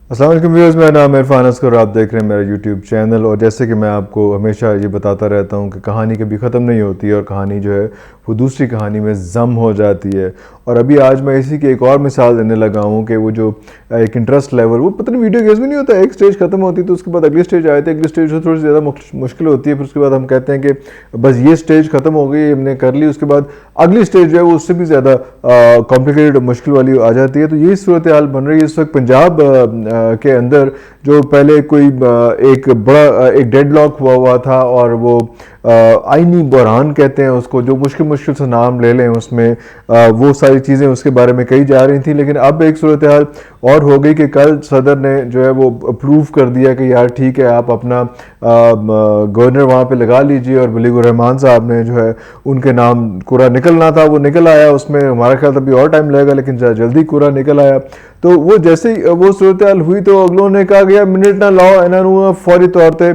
السلام علیکم ویورز، میرا نام ہے عرفان اصغر اور آپ دیکھ رہے ہیں میرا یوٹیوب چینل. اور جیسے کہ میں آپ کو ہمیشہ یہ بتاتا رہتا ہوں کہ کہانی کبھی ختم نہیں ہوتی اور کہانی جو ہے وہ دوسری کہانی میں ضم ہو جاتی ہے. اور ابھی آج میں اسی کی ایک اور مثال دینے لگا ہوں کہ وہ جو ایک انٹرسٹ لیول، وہ پتہ نہیں ویڈیو گیمز میں نہیں ہوتا، ایک سٹیج ختم ہوتی ہے تو اس کے بعد اگلی سٹیج آتی ہے، اگلی سٹیج تھوڑی سی زیادہ مشکل ہوتی ہے، پھر اس کے بعد ہم کہتے ہیں کہ بس یہ سٹیج ختم ہو گئی، ہم نے کر لی، اس کے بعد اگلی سٹیج جو ہے وہ اس سے بھی زیادہ کمپلیکیٹڈ مشکل والی آ جاتی ہے. تو یہی صورتحال بن رہی ہے اس وقت پنجاب کے اندر. جو پہلے کوئی ایک بڑا ایک ڈیڈ لاک ہوا تھا، اور وہ آئینی بحران کہتے ہیں اس کو، جو مشکل سے نام لے لیں اس میں وہ ساری چیزیں اس کے بارے میں کہی جا رہی تھیں. لیکن اب ایک صورتحال اور ہو گئی کہ کل صدر نے جو ہے وہ اپروو کر دیا کہ یار ٹھیک ہے، آپ اپنا گورنر وہاں پہ لگا لیجئے. اور ولی الرحمان صاحب نے جو ہے ان کے نام قرعہ نکلنا تھا، وہ نکل آیا. اس میں ہمارا خیال تھا ابھی اور ٹائم لگے گا، لیکن جلدی قرعہ نکل آیا. تو وہ جیسے ہی وہ صورتحال ہوئی تو اگلوں نے کہا کہ یار منٹ نہ لاؤ، انہوں نے فوری طور پہ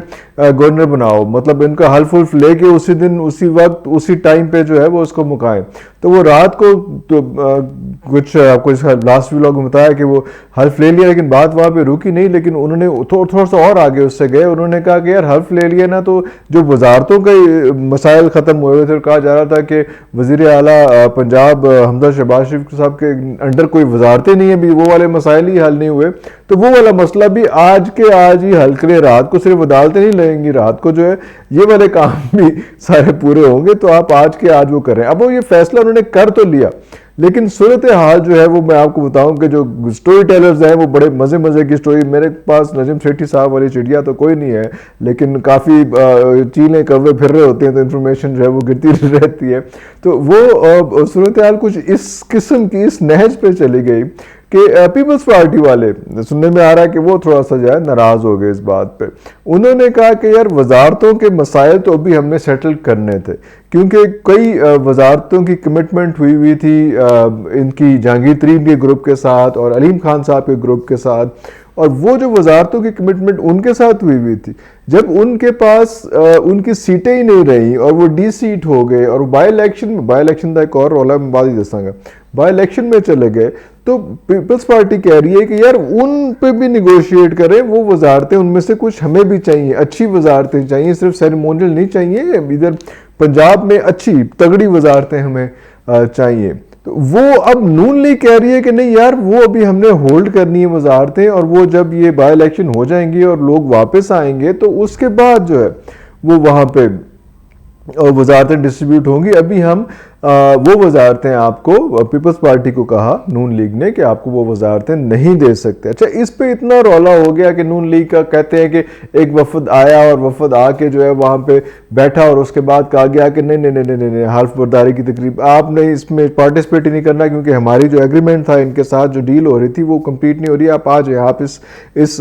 گورنر بناؤ، مطلب ان کا حلف ولف لے کے اسی دن اسی وقت اسی ٹائم پہ جو ہے وہ اس کو مکائیں. تو وہ رات کو تو کچھ آپ کو اس کا لاسٹ ولاگ میں بتایا کہ وہ حلف لے لیا، لیکن بات وہاں پہ رکی نہیں. لیکن انہوں نے تھوڑا سا اور آگے اس سے گئے، انہوں نے کہا کہ یار حلف لے لیا نا، تو جو وزارتوں کے مسائل ختم ہوئے تھے، کہا جا رہا تھا کہ وزیر اعلیٰ پنجاب حمزہ شہباز شریف صاحب کے انڈر کوئی وزارتیں نہیں ہیں، بھی وہ والے مسائل ہی حل نہیں ہوئے. تو وہ والا مسئلہ بھی آج کے آج ہی حل کرے، رات کو صرف عدالتیں نہیں لگیں گی، رات کو جو ہے یہ والے کام بھی سارے پورے ہوں گے. تو آپ آج کے آج وہ کر رہے ہیں. اب وہ یہ فیصلہ انہوں نے کر تو لیا، لیکن صورتحال جو ہے وہ میں آپ کو بتاؤں کہ جو سٹوری ٹیلرز ہیں وہ بڑے مزے کی سٹوری، میرے پاس نجم سیٹھی صاحب والی چڑیا تو کوئی نہیں ہے، لیکن کافی چیلیں کوے پھر رہے ہوتے ہیں تو انفارمیشن جو ہے وہ گرتی رہتی ہے. تو وہ صورتحال کچھ اس قسم کی اس نہج پہ چلی گئی کہ پیپلز پارٹی والے سننے میں آ رہا ہے کہ وہ تھوڑا سا جو ہے ناراض ہو گئے اس بات پہ. انہوں نے کہا کہ یار وزارتوں کے مسائل تو ابھی ہم نے سیٹل کرنے تھے، کیونکہ کئی وزارتوں کی کمٹمنٹ ہوئی تھی ان کی جہانگیر ترین کے گروپ کے ساتھ اور علیم خان صاحب کے گروپ کے ساتھ. اور وہ جو وزارتوں کی کمٹمنٹ ان کے ساتھ ہوئی تھی، جب ان کے پاس ان کی سیٹیں ہی نہیں رہیں اور وہ ڈی سیٹ ہو گئے، اور بائی الیکشن کا ایک اور رولا میں بعد ہی دساں گا، بائی الیکشن میں چلے گئے، تو پیپلز پارٹی کہہ رہی ہے کہ یار ان پہ بھی نیگوشیٹ کریں، وہ وزارتیں ان میں سے کچھ ہمیں بھی چاہیے، اچھی وزارتیں چاہیے، صرف سیریمونیل نہیں چاہیے. ادھر پنجاب میں اچھی تگڑی وزارتیں ہمیں چاہیے. تو وہ اب نون لیگ کہہ رہی ہے کہ نہیں یار، وہ ابھی ہم نے ہولڈ کرنی ہے وزارتیں، اور وہ جب یہ بائی الیکشن ہو جائیں گی اور لوگ واپس آئیں گے تو اس کے بعد جو ہے وہ وہاں پہ وزارتیں ڈسٹریبیوٹ ہوں گی. ابھی ہم وہ وزارتیں آپ کو، پیپلز پارٹی کو کہا نون لیگ نے کہ آپ کو وہ وزارتیں نہیں دے سکتے. اچھا، اس پہ اتنا رولا ہو گیا کہ نون لیگ کا کہتے ہیں کہ ایک وفد آیا اور وفد آ کے جو ہے وہاں پہ بیٹھا، اور اس کے بعد کہا گیا کہ نہیں حلف برداری کی تقریب آپ نے اس میں پارٹیسپیٹ ہی نہیں کرنا، کیونکہ ہماری جو ایگریمنٹ تھا ان کے ساتھ جو ڈیل ہو رہی تھی وہ کمپلیٹ نہیں ہو رہی ہے. آپ آ جائیں، آپ اس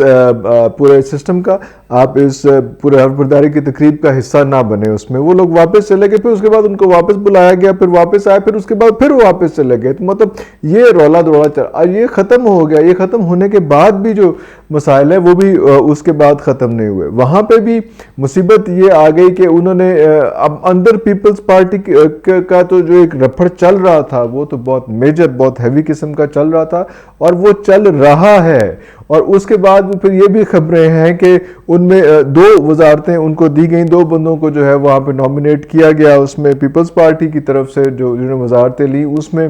پورے سسٹم کا، آپ اس پورے حلف برداری کی تقریب کا حصہ نہ بنے. اس میں وہ لوگ واپس چلے گئے، پھر اس کے بعد ان کو واپس بلایا گیا، پھر واپس آئے، پھر اس کے بعد پھر واپس چلے گئے. تو مطلب یہ رولا دوڑا چلا، یہ ختم ہو گیا. یہ ختم ہونے کے بعد بھی جو مسائل ہیں وہ بھی اس کے بعد ختم نہیں ہوئے. وہاں پہ بھی مصیبت یہ آ گئی کہ انہوں نے اب اندر پیپلز پارٹی کا تو جو ایک رپھڑ چل رہا تھا وہ تو بہت میجر، بہت ہیوی قسم کا چل رہا تھا، اور وہ چل رہا ہے. اور اس کے بعد پھر یہ بھی خبریں ہیں کہ ان میں 2 وزارتیں ان کو دی گئیں، 2 بندوں کو جو ہے وہاں پہ نامینیٹ کیا گیا. اس میں پیپلز پارٹی کی طرف سے جنہوں نے وزارتیں لی، اس میں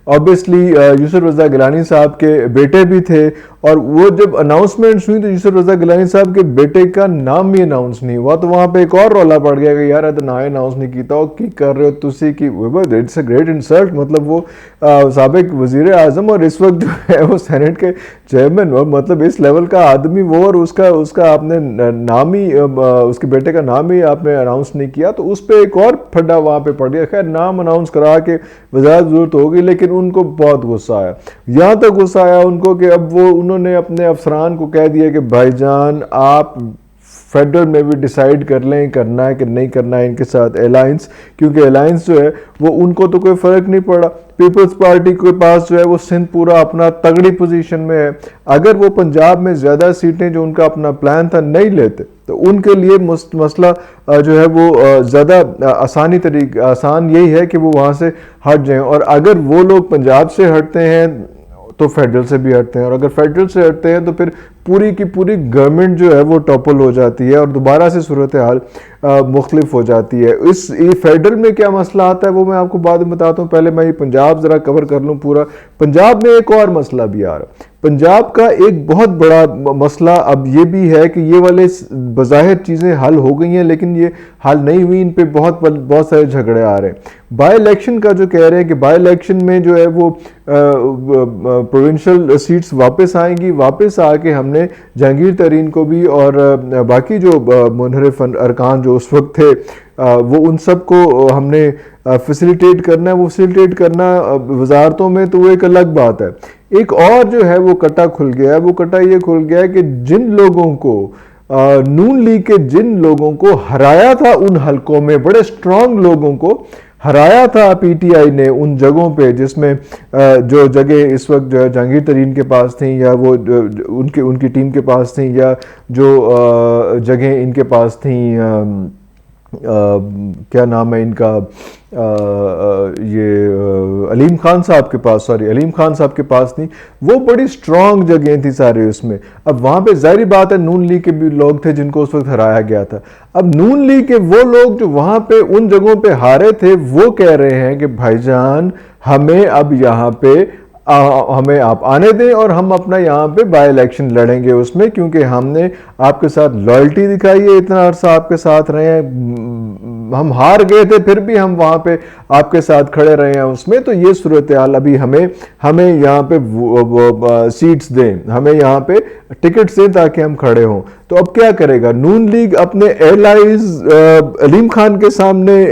اوبیسلی یوسف رضا گیلانی صاحب کے بیٹے بھی تھے. اور وہ جب اناؤنسمنٹس ہوئی تو یوسف رضا گیلانی صاحب کے بیٹے کا نام بھی اناؤنس نہیں ہوا. تو وہاں پہ ایک اور رولا پڑ گیا کہ یار نہ اناؤنس نہیں کیتا ہو، کی کر رہے ہو تسی کی، اٹس اے گریٹ انسلٹ. مطلب وہ سابق وزیر اعظم اور اس وقت جو ہے وہ سینٹ کے چیئرمین، اور مطلب اس لیول کا آدمی وہ، اور اس کا آپ نے نام ہی اس کے بیٹے کا نام ہی آپ نے اناؤنس نہیں کیا. تو اس پہ ایک اور پھڈا وہاں پہ پڑ گیا. خیر نام اناؤنس کرا کے وزارت ضرورت ہوگی، لیکن ان کو بہت غصہ آیا. یہاں تک غصہ آیا ان کو کہ اب وہ انہوں نے اپنے افسران کو کہہ دیا کہ بھائی جان آپ فیڈرل میں بھی ڈیسائیڈ کر لیں کرنا ہے کہ نہیں کرنا ہے ان کے ساتھ الائنس، کیونکہ الائنس جو ہے وہ ان کو تو کوئی فرق نہیں پڑا. پیپلز پارٹی کے پاس جو ہے وہ سندھ پورا اپنا تگڑی پوزیشن میں ہے. اگر وہ پنجاب میں زیادہ سیٹیں جو ان کا اپنا پلان تھا نہیں لیتے تو ان کے لیے مسئلہ جو ہے وہ زیادہ آسان یہی ہے کہ وہ وہاں سے ہٹ جائیں. اور اگر وہ لوگ پنجاب سے ہٹتے ہیں تو فیڈرل سے بھی ہٹتے ہیں, اور اگر فیڈرل سے ہٹتے ہیں تو پھر پوری کی پوری گورنمنٹ جو ہے وہ ٹاپل ہو جاتی ہے اور دوبارہ سے صورتحال مختلف ہو جاتی ہے. اس فیڈرل میں کیا مسئلہ آتا ہے وہ میں آپ کو بعد میں بتاتا ہوں, پہلے میں یہ پنجاب ذرا کور کر لوں پورا. پنجاب میں ایک اور مسئلہ بھی آ رہا ہے. پنجاب کا ایک بہت بڑا مسئلہ اب یہ بھی ہے کہ یہ والے بظاہر چیزیں حل ہو گئی ہیں لیکن یہ حل نہیں ہوئی, ان پہ بہت سارے جھگڑے آ رہے ہیں. بائی الیکشن کا جو کہہ رہے ہیں کہ بائی الیکشن میں جو ہے وہ پروونشل سیٹس واپس آئیں گی, واپس آ کے ہم نے جہانگیر ترین کو بھی اور باقی جو منحرف ارکان جو اس وقت تھے وہ ان سب کو ہم نے فیسیلیٹیٹ کرنا ہے. وہ فیسیلیٹیٹ کرنا وزارتوں میں تو وہ ایک الگ بات ہے. ایک اور جو ہے وہ کٹا کھل گیا ہے, وہ کٹا یہ کھل گیا ہے کہ جن لوگوں کو نون لیگ کے جن لوگوں کو ہرایا تھا ان حلقوں میں, بڑے اسٹرانگ لوگوں کو ہرایا تھا پی ٹی آئی نے ان جگہوں پہ جس میں جو جگہ اس وقت جو ہے جہانگیر ترین کے پاس تھیں یا وہ ان کی ٹیم کے پاس تھیں یا جو جگہیں ان کے پاس تھیں, کیا نام ہے ان کا, یہ علیم خان صاحب کے پاس تھیں, وہ بڑی اسٹرانگ جگہیں تھیں سارے اس میں. اب وہاں پہ ظاہری بات ہے نون لیگ کے بھی لوگ تھے جن کو اس وقت ہرایا گیا تھا. اب نون لیگ کے وہ لوگ جو وہاں پہ ان جگہوں پہ ہارے تھے وہ کہہ رہے ہیں کہ بھائی جان ہمیں اب یہاں پہ ہمیں آپ آنے دیں اور ہم اپنا یہاں پہ بائی الیکشن لڑیں گے اس میں, کیونکہ ہم نے آپ کے ساتھ لائلٹی دکھائی ہے, اتنا عرصہ آپ کے ساتھ رہے ہیں, ہم ہار گئے تھے پھر بھی ہم وہاں پہ آپ کے ساتھ کھڑے رہے ہیں اس میں, تو یہ صورتحال ابھی ہمیں یہاں پہ سیٹس دیں, ہمیں یہاں پہ ٹکٹس دیں تاکہ ہم کھڑے ہوں. تو اب کیا کرے گا نون لیگ؟ اپنے ایلائز علیم خان کے سامنے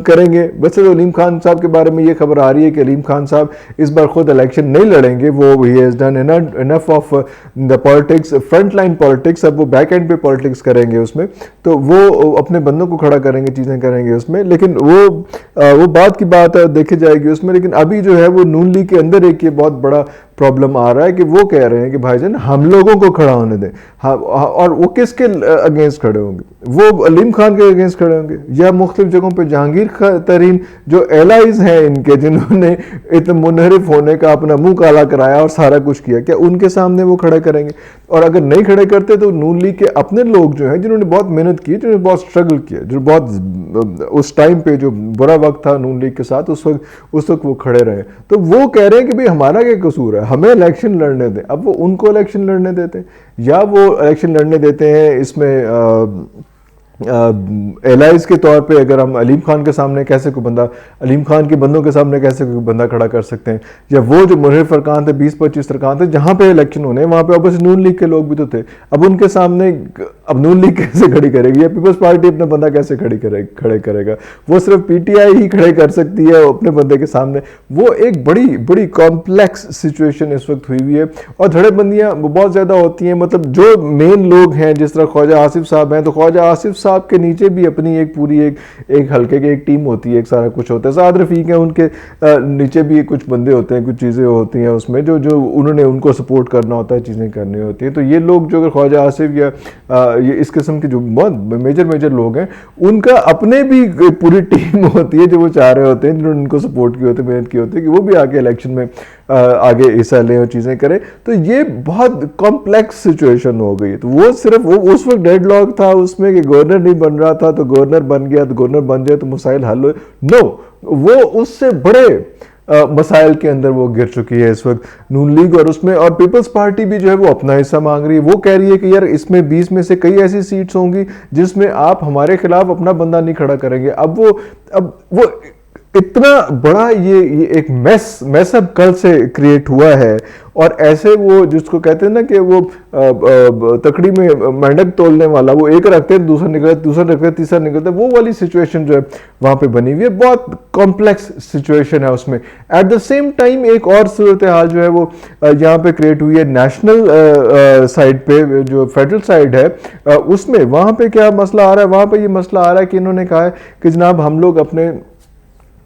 کریں گے. ویسے تو علیم خان صاحب کے بارے میں یہ خبر آ رہی ہے کہ علیم خان صاحب اس بار خود الیکشن نہیں لڑیں گے, وہ he has done enough of the politics, front line politics, اب وہ بیک اینڈ پہ پالیٹکس کریں گے اس میں, تو وہ اپنے بندوں کو کھڑا کریں گے, چیزیں کریں گے اس میں, لیکن وہ بات کی بات دیکھی جائے گی اس میں. لیکن ابھی جو ہے وہ نون لیگ کے اندر ایک یہ بہت بڑا پرابلم آ رہا ہے کہ وہ کہہ رہے ہیں کہ بھائی جان ہم لوگوں کو کھڑا ہونے دیں, اور وہ کس کے اگینسٹ کھڑے ہوں گے؟ وہ علیم خان کے اگینسٹ کھڑے ہوں گے یا مختلف جگہوں پہ جہانگیر ترین جو ایلائز ہیں ان کے, جنہوں نے اتنا منحرف ہونے کا اپنا منہ کالا کرایا اور سارا کچھ کیا, کیا ان کے سامنے وہ کھڑے کریں گے؟ اور اگر نہیں کھڑے کرتے تو نون لیگ کے اپنے لوگ جو ہیں جنہوں نے بہت محنت کی, جنہوں نے بہت اسٹرگل کیا, جو بہت اس ٹائم پہ جو برا وقت تھا نون لیگ کے ساتھ اس وقت وہ کھڑے رہے, تو وہ کہہ رہے ہیں کہ بھئی ہمارا کیا قصور ہے, ہمیں الیکشن لڑنے دیں. اب وہ ان کو الیکشن لڑنے دیتے ہیں یا وہ الیکشن لڑنے دیتے ہیں اس میں ایلائز کے طور پہ. اگر ہم علیم خان کے سامنے کیسے کوئی بندہ, علیم خان کے بندوں کے سامنے کیسے کوئی بندہ کھڑا کر سکتے ہیں, یا وہ جو منحرف ارکان تھے 20-25 ارکان تھے جہاں پہ الیکشن ہونے, وہاں پہ اوبویسلی نون لیگ کے لوگ بھی تو تھے, اب ان کے سامنے اب نون لیگ کیسے کھڑی کرے گی یا پیپلز پارٹی اپنا بندہ کیسے کھڑے کرے گا؟ وہ صرف پی ٹی آئی ہی کھڑے کر سکتی ہے اپنے بندے کے سامنے. وہ ایک بڑی کمپلیکس سچویشن اس وقت ہوئی ہے, اور دھڑے بندیاں بہت زیادہ ہوتی ہیں. مطلب جو مین لوگ ہیں جس طرح خواجہ آصف صاحب ہیں, تو خواجہ آصف صاحب کے نیچے بھی اپنی ایک پوری ایک حلقے کی ایک ٹیم ہوتی ہے, ایک سارا کچھ ہوتا ہے. سعد رفیق ہیں, ان کے نیچے بھی کچھ بندے ہوتے ہیں, کچھ چیزیں ہوتی ہیں اس میں جو انہوں نے ان کو سپورٹ کرنا ہوتا ہے, چیزیں کرنی ہوتی ہیں. تو یہ لوگ جو اگر خواجہ آصف یا یہ اس قسم کے جو بہت میجر لوگ ہیں, ان کا اپنے بھی پوری ٹیم ہوتی ہے جو وہ چاہ رہے ہوتے ہیں, جنہوں نے ان کو سپورٹ کی ہوتی ہے, محنت کی ہوتی ہے کہ وہ بھی آگے الیکشن میں آگے حصہ لیں اور چیزیں کریں. تو یہ بہت کمپلیکس سچویشن ہو گئی. تو وہ صرف وہ اس وقت ڈیڈ لاک تھا اس میں کہ گورنر نہیں بن رہا تھا تو گورنر بن گیا, تو گورنر بن جائے تو مسائل حل ہوئے. نو, وہ اس سے بڑے مسائل کے اندر وہ گر چکی ہے اس وقت نون لیگ. اور اس میں اور پیپلز پارٹی بھی جو ہے وہ اپنا حصہ مانگ رہی ہے. وہ کہہ رہی ہے کہ یار اس میں 20 میں سے کئی ایسی سیٹس ہوں گی جس میں آپ ہمارے خلاف اپنا بندہ نہیں کھڑا کریں گے. اب وہ اتنا بڑا یہ ایک میس اپ کل سے کریٹ ہوا ہے. اور ایسے وہ جس کو کہتے ہیں نا کہ وہ تکڑی میں مینڈک تولنے والا, وہ ایک رکھتے ہیں دوسرا رکھتے تیسرا نکلتا ہے, وہ والی سچویشن جو ہے وہاں پہ بنی ہوئی ہے. بہت کمپلیکس سچویشن ہے اس میں. ایٹ دا سیم ٹائم ایک اور صورتحال جو ہے وہ یہاں پہ کریٹ ہوئی ہے نیشنل سائڈ پہ, جو فیڈرل سائڈ ہے اس میں. وہاں پہ کیا مسئلہ آ رہا ہے؟ وہاں پہ یہ مسئلہ آ رہا ہے کہ انہوں نے کہا ہے کہ جناب ہم لوگ اپنے